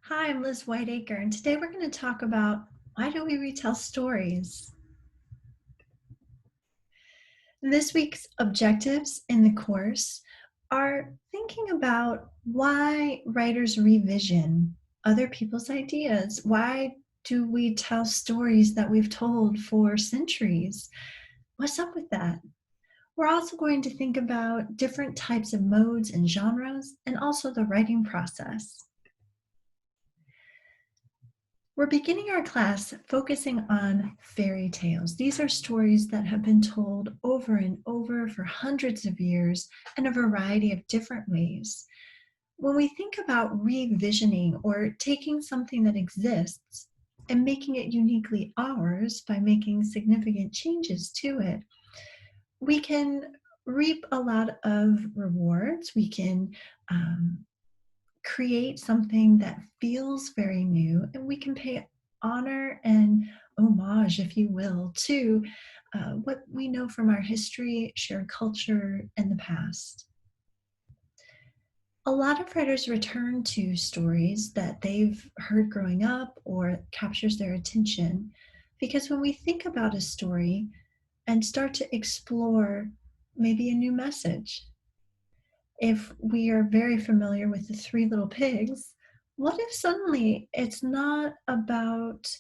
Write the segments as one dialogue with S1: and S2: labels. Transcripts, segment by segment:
S1: Hi, I'm Liz Whiteacre, and today we're going to talk about why do we retell stories? This week's objectives in the course are thinking about why writers revision other people's ideas. Why do we tell stories that we've told for centuries? What's up with that? We're also going to think about different types of modes and genres, and also the writing process. We're beginning our class focusing on fairy tales. These are stories that have been told over and over for hundreds of years in a variety of different ways. When we think about revisioning or taking something that exists and making it uniquely ours by making significant changes to it, we can reap a lot of rewards. We can create something that feels very new, and we can pay honor and homage, if you will, to what we know from our history, shared culture, and the past. A lot of writers return to stories that they've heard growing up or captures their attention, because when we think about a story and start to explore maybe a new message, if we are very familiar with the Three Little Pigs, what if suddenly it's not about,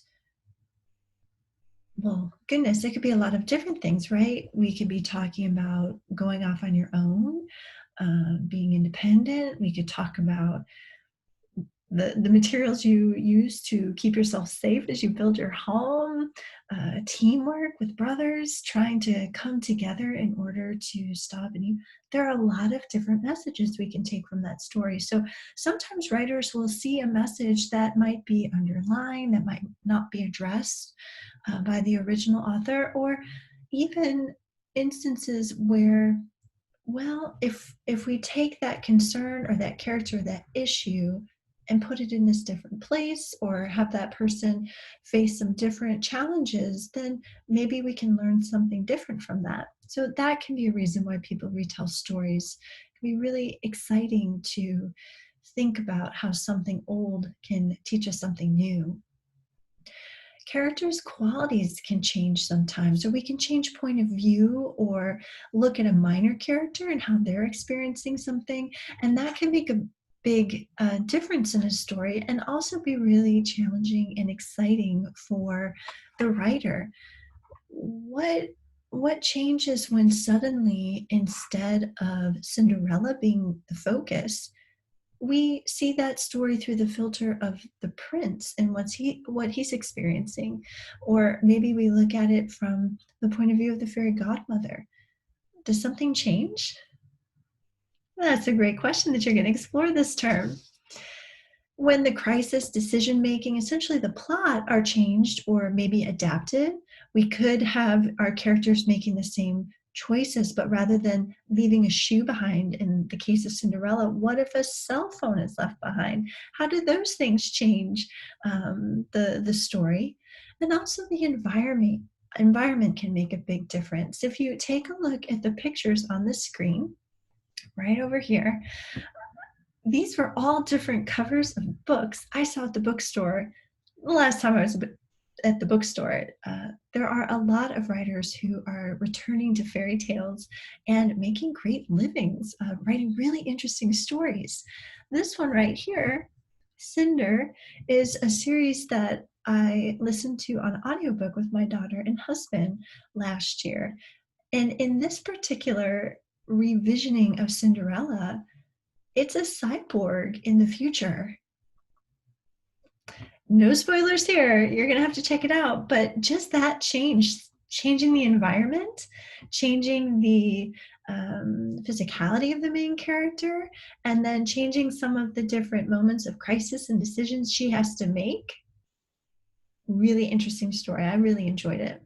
S1: well, goodness, it could be a lot of different things, right? We could be talking about going off on your own, being independent. We could talk about the materials you use to keep yourself safe as you build your home, teamwork with brothers, trying to come together in order to stop any. There are a lot of different messages we can take from that story. So sometimes writers will see a message that might be underlined, that might not be addressed by the original author, or even instances where, well, if we take that concern or that character, that issue, and put it in this different place, or have that person face some different challenges, then maybe we can learn something different from that. So that can be a reason why people retell stories. It can be really exciting to think about how something old can teach us something new. Characters' qualities can change sometimes, or we can change point of view or look at a minor character and how they're experiencing something, and that can make a big difference in a story, and also be really challenging and exciting for the writer. What changes when suddenly, instead of Cinderella being the focus, we see that story through the filter of the prince and what he's experiencing? Or maybe we look at it from the point of view of the fairy godmother. Does something change? That's a great question that you're going to explore this term. When the crisis, decision making, essentially the plot, are changed or maybe adapted, we could have our characters making the same choices, but rather than leaving a shoe behind in the case of Cinderella, what if a cell phone is left behind? How do those things change the story? And also the environment can make a big difference. If you take a look at the pictures on the screen right over here, these were all different covers of books I saw at the bookstore the last time I was at the bookstore. There are a lot of writers who are returning to fairy tales and making great livings, writing really interesting stories. This one right here, Cinder, is a series that I listened to on audiobook with my daughter and husband last year. And in this particular revisioning of Cinderella, it's a cyborg in the future. No spoilers here. You're going to have to check it out. But just that change, changing the environment, changing the physicality of the main character, and then changing some of the different moments of crisis and decisions she has to make. Really interesting story. I really enjoyed it.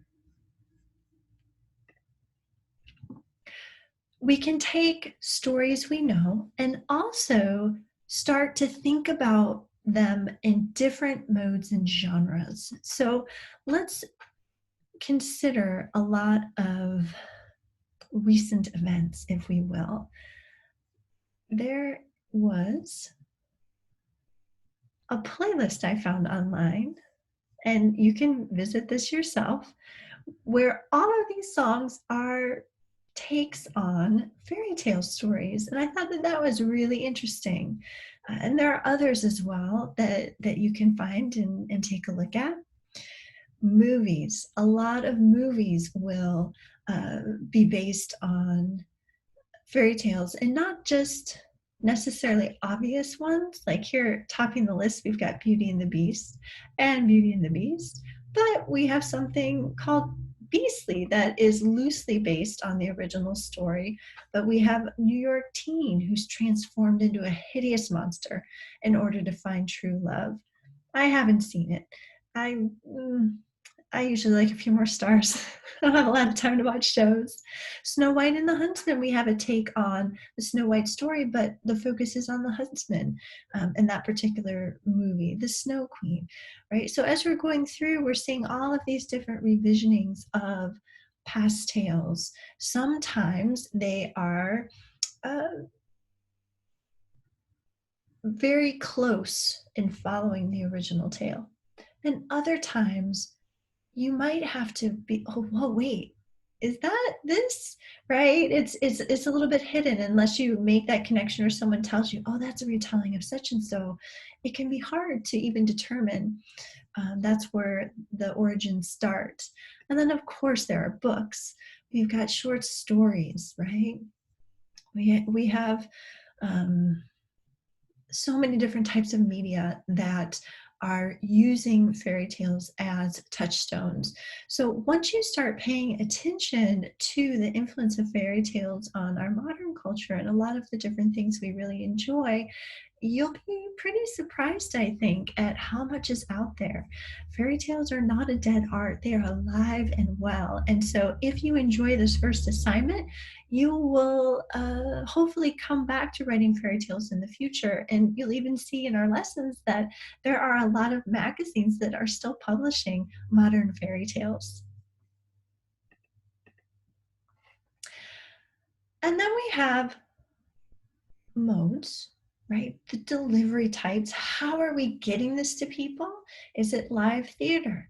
S1: We can take stories we know and also start to think about them in different modes and genres. So let's consider a lot of recent events, if we will. There was a playlist I found online, and you can visit this yourself, where all of these songs are takes on fairy tale stories. And I thought that that was really interesting. And there are others as well that you can find and take a look at. Movies, a lot of movies will be based on fairy tales, and not just necessarily obvious ones. Like here, topping the list, we've got Beauty and the Beast and Beauty and the Beast, but we have something called Beastly that is loosely based on the original story. But we have New York teen who's transformed into a hideous monster in order to find true love. I haven't seen it. I I usually like a few more stars. I don't have a lot of time to watch shows. Snow White and the Huntsman, we have a take on the Snow White story, but the focus is on the huntsman in that particular movie, the Snow Queen, right? So as we're going through, we're seeing all of these different revisionings of past tales. Sometimes they are uh, very close in following the original tale. And other times you might have to be, oh, whoa, wait, is that this? Right? It's a little bit hidden unless you make that connection or someone tells you, oh, that's a retelling of such and so. It can be hard to even determine. That's where the origins start. And then, of course, there are books. We've got short stories, right? We have so many different types of media that are using fairy tales as touchstones. So once you start paying attention to the influence of fairy tales on our modern culture and a lot of the different things we really enjoy, you'll be pretty surprised, I think, at how much is out there. Fairy tales are not a dead art, they are alive and well. And so if you enjoy this first assignment, you will hopefully come back to writing fairy tales in the future. And you'll even see in our lessons that there are a lot of magazines that are still publishing modern fairy tales. And then we have modes, right? The delivery types. How are we getting this to people? Is it live theater?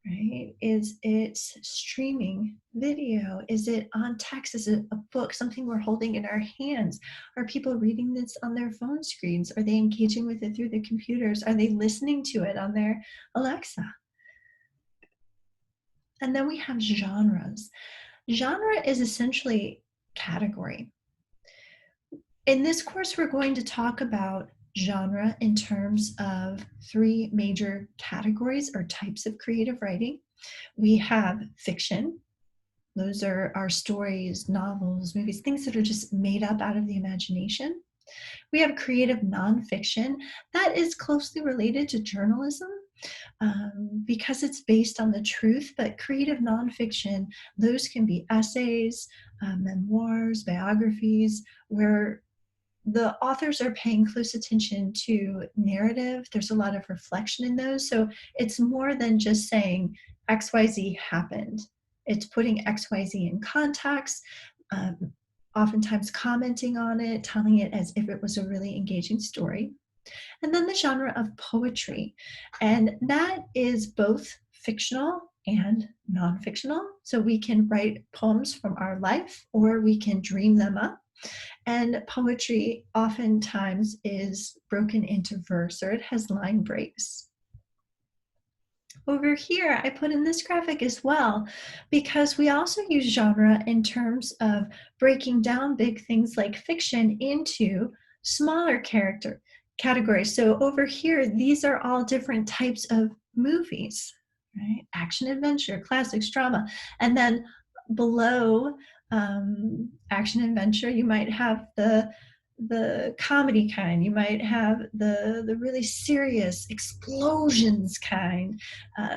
S1: Right? Is it streaming video? Is it on text? Is it a book, something we're holding in our hands? Are people reading this on their phone screens? Are they engaging with it through the computers? Are they listening to it on their Alexa? And then we have genres. Genre is essentially category. In this course, we're going to talk about genre in terms of three major categories or types of creative writing. We have fiction. Those are our stories, novels, movies, things that are just made up out of the imagination. We have creative nonfiction. That is closely related to journalism because it's based on the truth, but creative nonfiction, those can be essays, memoirs, biographies, where the authors are paying close attention to narrative. There's a lot of reflection in those. So it's more than just saying XYZ happened. It's putting XYZ in context, oftentimes commenting on it, telling it as if it was a really engaging story. And then the genre of poetry. And that is both fictional and non-fictional. So we can write poems from our life or we can dream them up. And poetry oftentimes is broken into verse or it has line breaks. Over here, I put in this graphic as well, because we also use genre in terms of breaking down big things like fiction into smaller character categories. So over here, these are all different types of movies, right? Action, adventure, classics, drama. And then below action adventure, you might have the comedy kind, you might have the really serious explosions kind,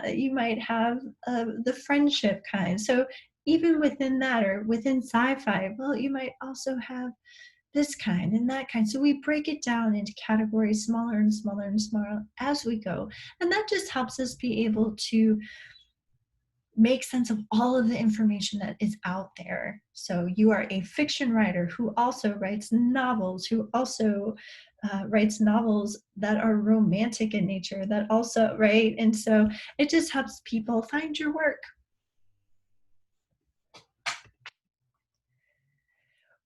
S1: you might have the friendship kind. So even within that, or within sci-fi, well, you might also have this kind and that kind. So we break it down into categories, smaller and smaller and smaller as we go. And that just helps us be able to make sense of all of the information that is out there. So you are a fiction writer who also writes novels, who also writes novels that are romantic in nature, that also, right? And so it just helps people find your work.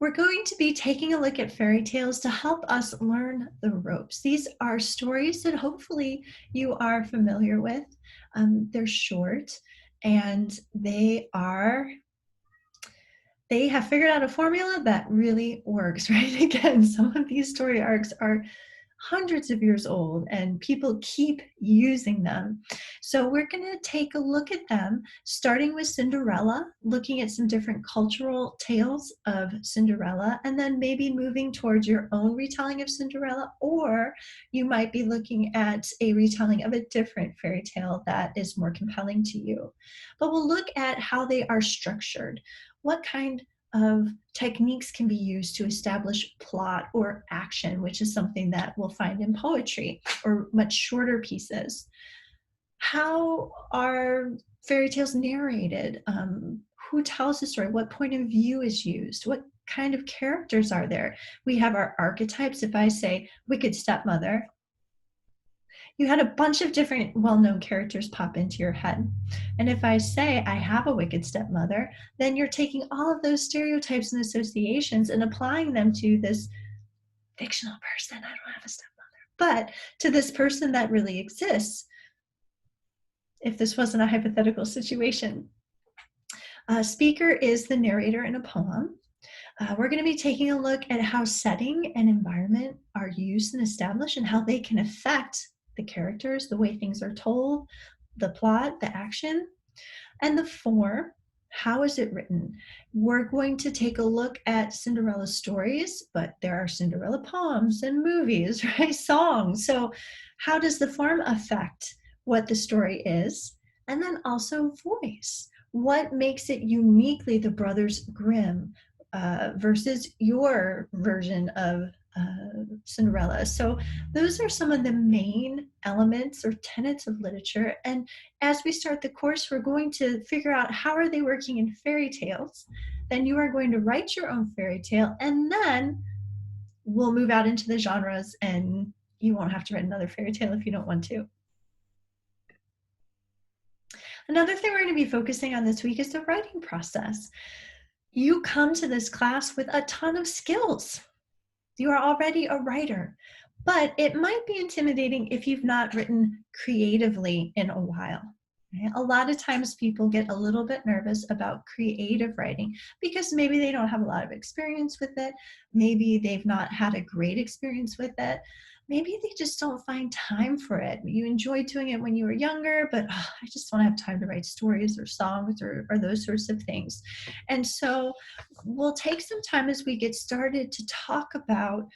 S1: We're going to be taking a look at fairy tales to help us learn the ropes. These are stories that hopefully you are familiar with. They're short and they have figured out a formula that really works, right? Again, some of these story arcs are hundreds of years old and people keep using them. So we're going to take a look at them, starting with Cinderella, looking at some different cultural tales of Cinderella, and then maybe moving towards your own retelling of Cinderella, or you might be looking at a retelling of a different fairy tale that is more compelling to you. But we'll look at how they are structured. What kind of techniques can be used to establish plot or action, which is something that we'll find in poetry or much shorter pieces. How are fairy tales narrated? Who tells the story? What point of view is used? What kind of characters are there? We have our archetypes. If I say wicked stepmother, you had a bunch of different well-known characters pop into your head. And if I say I have a wicked stepmother, then you're taking all of those stereotypes and associations and applying them to this fictional person. I don't have a stepmother, but to this person that really exists, if this wasn't a hypothetical situation. Speaker is the narrator in a poem. We're going to be taking a look at how setting and environment are used and established and how they can affect the characters, the way things are told, the plot, the action, and the form. How is it written? We're going to take a look at Cinderella stories, but there are Cinderella poems and movies, right? Songs. So how does the form affect what the story is? And then also voice. What makes it uniquely the Brothers Grimm versus your version of Cinderella? So those are some of the main elements or tenets of literature. And as we start the course, we're going to figure out how are they working in fairy tales. Then you are going to write your own fairy tale, and then we'll move out into the genres, and you won't have to write another fairy tale if you don't want to. Another thing we're going to be focusing on this week is the writing process. You come to this class with a ton of skills. You are already a writer, but it might be intimidating if you've not written creatively in a while. Right? A lot of times people get a little bit nervous about creative writing because maybe they don't have a lot of experience with it. Maybe they've not had a great experience with it. Maybe they just don't find time for it. You enjoyed doing it when you were younger, but I just don't have time to write stories or songs or those sorts of things. And so we'll take some time as we get started to talk about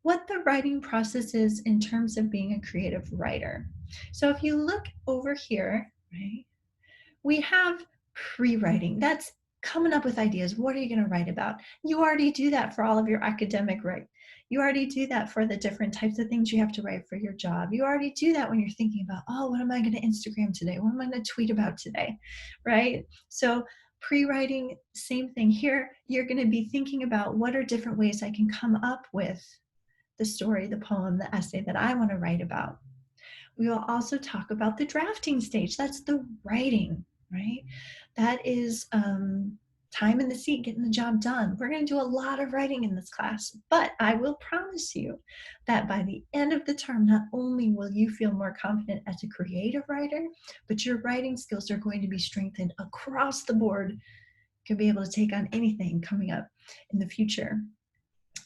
S1: what the writing process is in terms of being a creative writer. So if you look over here, right, we have pre-writing. That's coming up with ideas. What are you going to write about? You already do that for all of your academic writing. You already do that for the different types of things you have to write for your job. You already do that when you're thinking about, oh, what am I going to Instagram today? What am I going to tweet about today? Right? So pre-writing, same thing here. You're going to be thinking about what are different ways I can come up with the story, the poem, the essay that I want to write about. We will also talk about the drafting stage. That's the writing, right? That is time in the seat, getting the job done. We're going to do a lot of writing in this class, but I will promise you that by the end of the term, not only will you feel more confident as a creative writer, but your writing skills are going to be strengthened across the board. You'll be able to take on anything coming up in the future.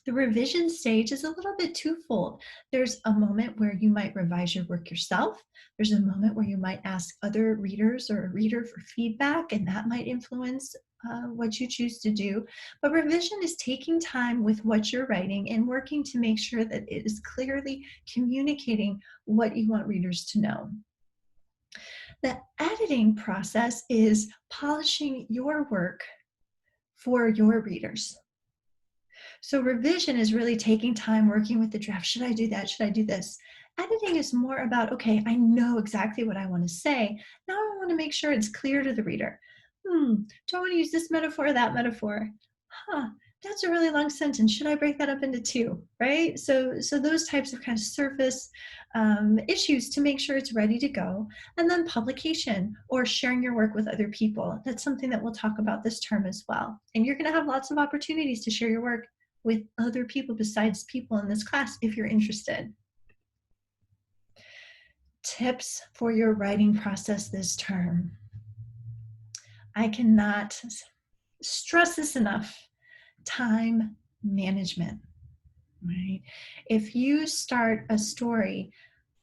S1: The revision stage is a little bit twofold. There's a moment where you might revise your work yourself. There's a moment where you might ask other readers or a reader for feedback, and that might influence what you choose to do. But revision is taking time with what you're writing and working to make sure that it is clearly communicating what you want readers to know. The editing process is polishing your work for your readers. So revision is really taking time working with the draft. Should I do that? Should I do this? Editing is more about, okay, I know exactly what I want to say. Now I want to make sure it's clear to the reader. Do I want to use this metaphor or that metaphor? Huh, that's a really long sentence. Should I break that up into two? Right? So those types of kind of surface issues to make sure it's ready to go. And then publication or sharing your work with other people. That's something that we'll talk about this term as well. And you're going to have lots of opportunities to share your work with other people besides people in this class if you're interested. Tips for your writing process this term. I cannot stress this enough. Time management, right? If you start a story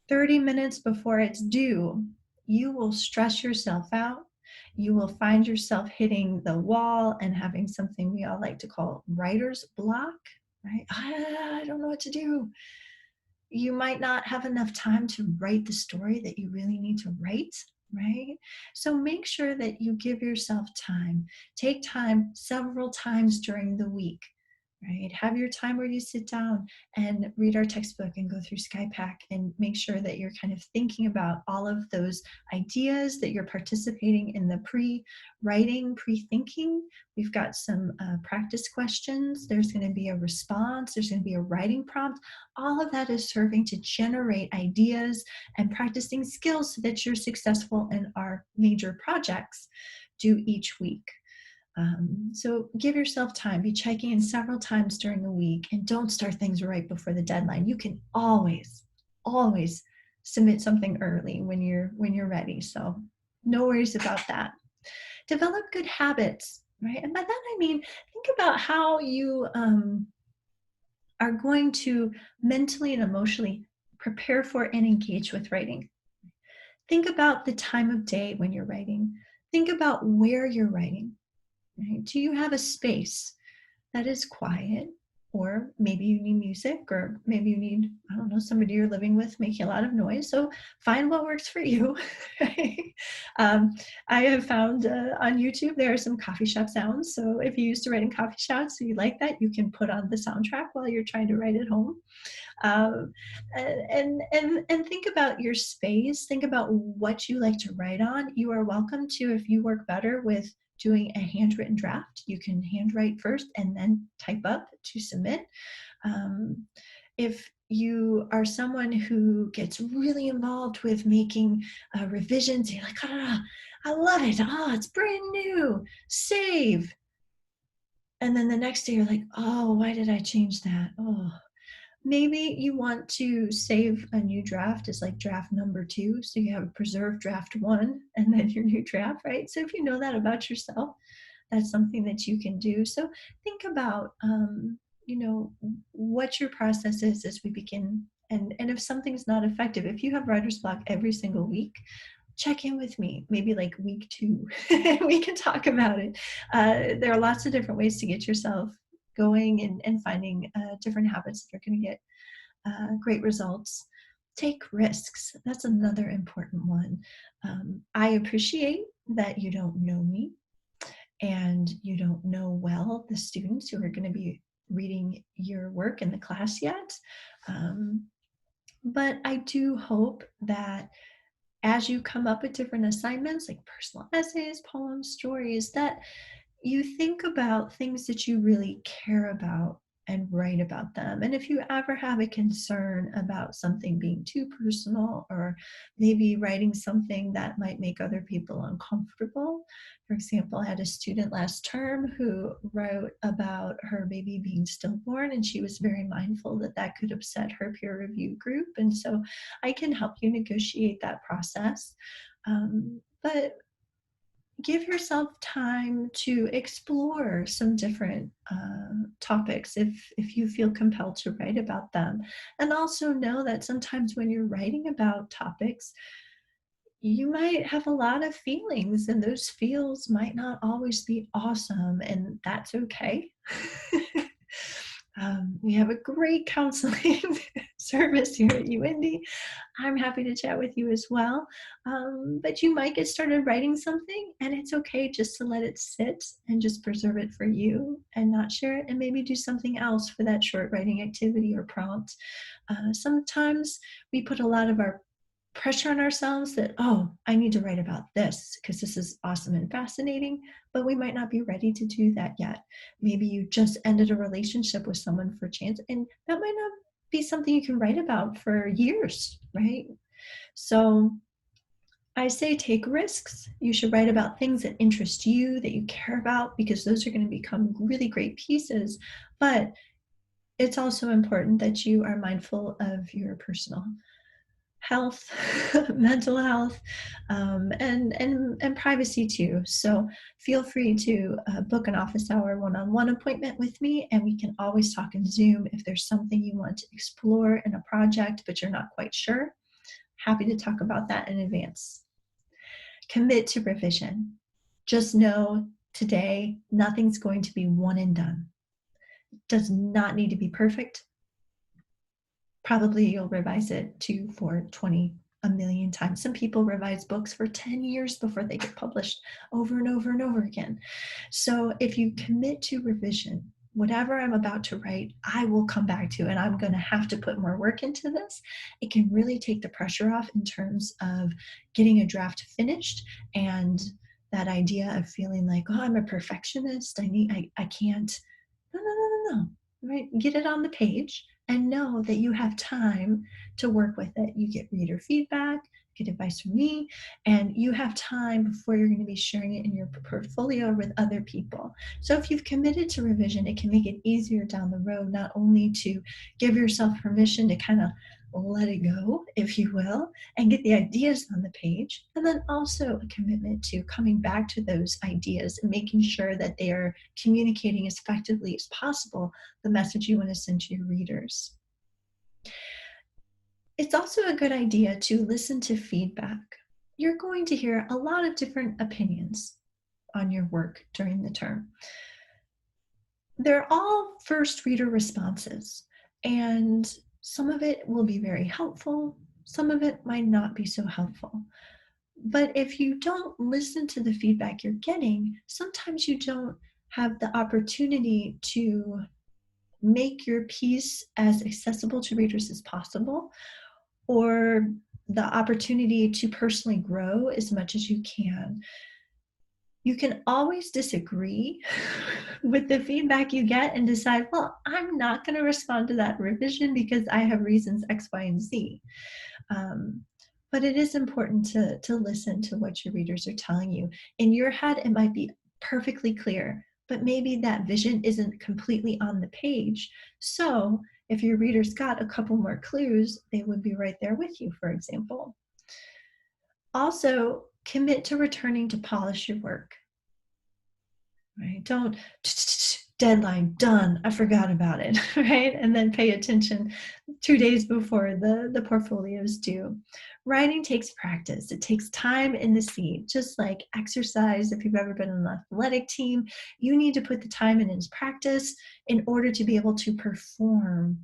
S1: 30 minutes before it's due, you will stress yourself out. You will find yourself hitting the wall and having something we all like to call writer's block, right? I don't know what to do. You might not have enough time to write the story that you really need to write, right? So make sure that you give yourself time. Take time several times during the week, right? Have your time where you sit down and read our textbook and go through SkyPack and make sure that you're kind of thinking about all of those ideas, that you're participating in the pre-writing, pre-thinking. We've got some practice questions. There's going to be a response. There's going to be a writing prompt. All of that is serving to generate ideas and practicing skills so that you're successful in our major projects due each week. So give yourself time. Be checking in several times during the week, and don't start things right before the deadline. You can always, always submit something early when you're ready. So no worries about that. Develop good habits, right? And by that I mean think about how you are going to mentally and emotionally prepare for and engage with writing. Think about the time of day when you're writing. Think about where you're writing. Right? Do you have a space that is quiet? Or maybe you need music, or maybe you need, I don't know, somebody you're living with making a lot of noise. So find what works for you. I have found on YouTube there are some coffee shop sounds. So if you used to write in coffee shops, so you like that, you can put on the soundtrack while you're trying to write at home. um, and think about your space. Think about what you like to write on. You are welcome to, if you work better with doing a handwritten draft, you can handwrite first and then type up to submit. If you are someone who gets really involved with making revisions, you're like, I love it. It's brand new. Save. And then the next day you're like, why did I change that? Maybe you want to save a new draft as like draft number 2. So you have a preserved draft 1 and then your new draft, right? So if you know that about yourself, that's something that you can do. So think about, what your process is as we begin. And if something's not effective, if you have writer's block every single week, check in with me, maybe like week 2. We can talk about it. There are lots of different ways to get yourself going and finding different habits that are going to get great results. Take risks. That's another important one. I appreciate that you don't know me and you don't know well the students who are going to be reading your work in the class yet. But I do hope that as you come up with different assignments like personal essays, poems, stories, that you think about things that you really care about and write about them. And if you ever have a concern about something being too personal, or maybe writing something that might make other people uncomfortable. For example, I had a student last term who wrote about her baby being stillborn, and she was very mindful that that could upset her peer review group. And so I can help you negotiate that process. But give yourself time to explore some different topics if you feel compelled to write about them. And also know that sometimes when you're writing about topics, you might have a lot of feelings, and those feels might not always be awesome, and that's okay. We have a great counseling service here at UIndy. I'm happy to chat with you as well. But you might get started writing something, and it's okay just to let it sit and just preserve it for you and not share it, and maybe do something else for that short writing activity or prompt. Sometimes we put a lot of our pressure on ourselves that, oh, I need to write about this because this is awesome and fascinating, but we might not be ready to do that yet. Maybe you just ended a relationship with someone for chance, and that might not be something you can write about for years, right? So I say take risks. You should write about things that interest you, that you care about, because those are going to become really great pieces. But it's also important that you are mindful of your personal health, mental health, and privacy too. So feel free to book an office hour one-on-one appointment with me, and we can always talk in Zoom if there's something you want to explore in a project but you're not quite sure. Happy to talk about that in advance. Commit to revision. Just know today nothing's going to be one and done. It does not need to be perfect. Probably you'll revise it 2, 4, 20, a million times. Some people revise books for 10 years before they get published, over and over and over again. So if you commit to revision, whatever I'm about to write, I will come back to, and I'm going to have to put more work into this. It can really take the pressure off in terms of getting a draft finished, and that idea of feeling like, oh, I'm a perfectionist. I can't. No, no, no, no, no. Right? Get it on the page and know that you have time to work with it. You get reader feedback, get advice from me, and you have time before you're going to be sharing it in your portfolio with other people. So if you've committed to revision, it can make it easier down the road, not only to give yourself permission to kind of let it go, if you will, and get the ideas on the page, and then also a commitment to coming back to those ideas and making sure that they are communicating as effectively as possible the message you want to send to your readers. It's also a good idea to listen to feedback. You're going to hear a lot of different opinions on your work during the term. They're all first reader responses, and some of it will be very helpful, some of it might not be so helpful. But if you don't listen to the feedback you're getting, sometimes you don't have the opportunity to make your piece as accessible to readers as possible, or the opportunity to personally grow as much as you can. You can always disagree with the feedback you get and decide, well, I'm not going to respond to that revision because I have reasons X, Y, and Z. But it is important to listen to what your readers are telling you. In your head, it might be perfectly clear, but maybe that vision isn't completely on the page. So if your readers got a couple more clues, they would be right there with you, for example. Also, commit to returning to polish your work. Right? Don't deadline, done, I forgot about it, right? And then pay attention 2 days before the portfolio is due. Writing takes practice. It takes time in the seat, just like exercise. If you've ever been on an athletic team, you need to put the time in as practice in order to be able to perform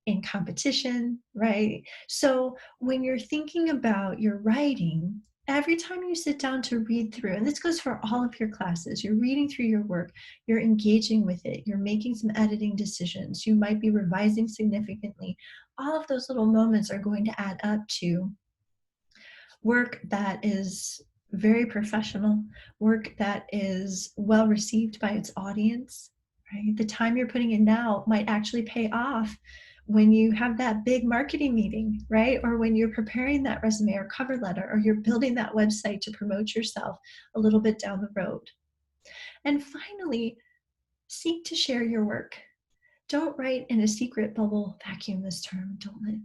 S1: in competition, right? So when you're thinking about your writing, every time you sit down to read through, and this goes for all of your classes, you're reading through your work, you're engaging with it, you're making some editing decisions, you might be revising significantly. All of those little moments are going to add up to work that is very professional, work that is well received by its audience, right? The time you're putting in now might actually pay off when you have that big marketing meeting, right? Or when you're preparing that resume or cover letter, or you're building that website to promote yourself a little bit down the road. And finally, seek to share your work. Don't write in a secret bubble vacuum this term. Don't let,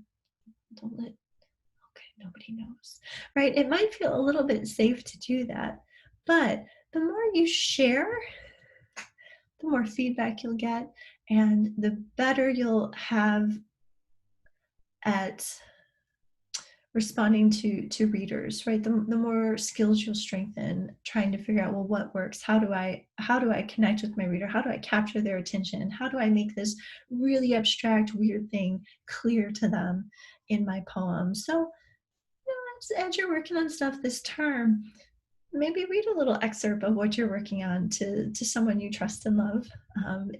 S1: okay, nobody knows, right? It might feel a little bit safe to do that, but the more you share, the more feedback you'll get, and the better you'll have at responding to readers, right? The more skills you'll strengthen, trying to figure out, well, what works? How do I connect with my reader? How do I capture their attention? How do I make this really abstract, weird thing clear to them in my poem? So, as you're working on stuff this term, maybe read a little excerpt of what you're working on to someone you trust and love,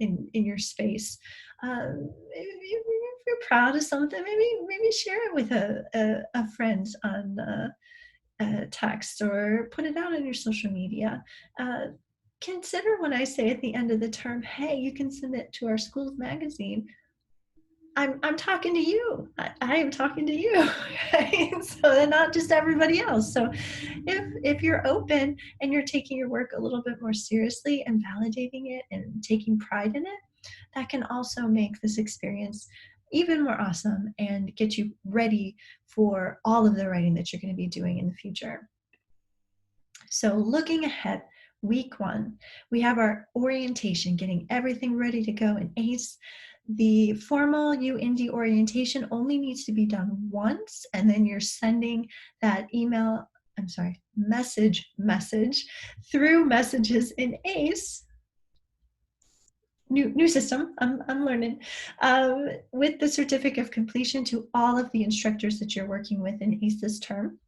S1: in your space. If you're proud of something, maybe share it with a friend on text, or put it out on your social media. Uh, Consider when I say at the end of the term, hey, you can submit to our school's magazine. I'm talking to you. I am talking to you, right? So they're not just everybody else. So if you're open and you're taking your work a little bit more seriously and validating it and taking pride in it, that can also make this experience even more awesome and get you ready for all of the writing that you're going to be doing in the future. So looking ahead, week 1, we have our orientation, getting everything ready to go in ACE. The formal UIndy orientation only needs to be done once, and then you're sending that message through messages in ACE. New system, I'm learning, with the certificate of completion to all of the instructors that you're working with in ACE this term.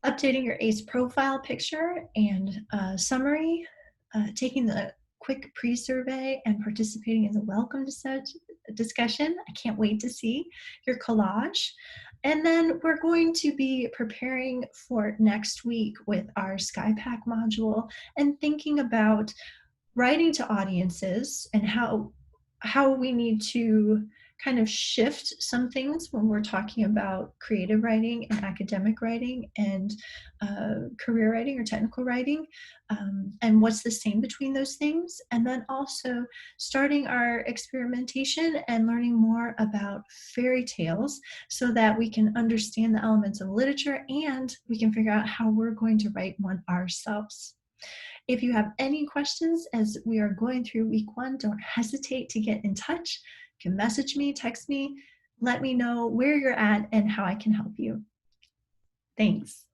S1: Updating your ACE profile picture and summary, taking the quick pre-survey, and participating in the welcome discussion. I can't wait to see your collage. And then we're going to be preparing for next week with our SkyPack module and thinking about writing to audiences and how we need to kind of shift some things when we're talking about creative writing and academic writing and career writing or technical writing, and what's the same between those things. And then also starting our experimentation and learning more about fairy tales so that we can understand the elements of literature and we can figure out how we're going to write one ourselves. If you have any questions as we are going through week 1, don't hesitate to get in touch. You can message me, text me, let me know where you're at and how I can help you. Thanks.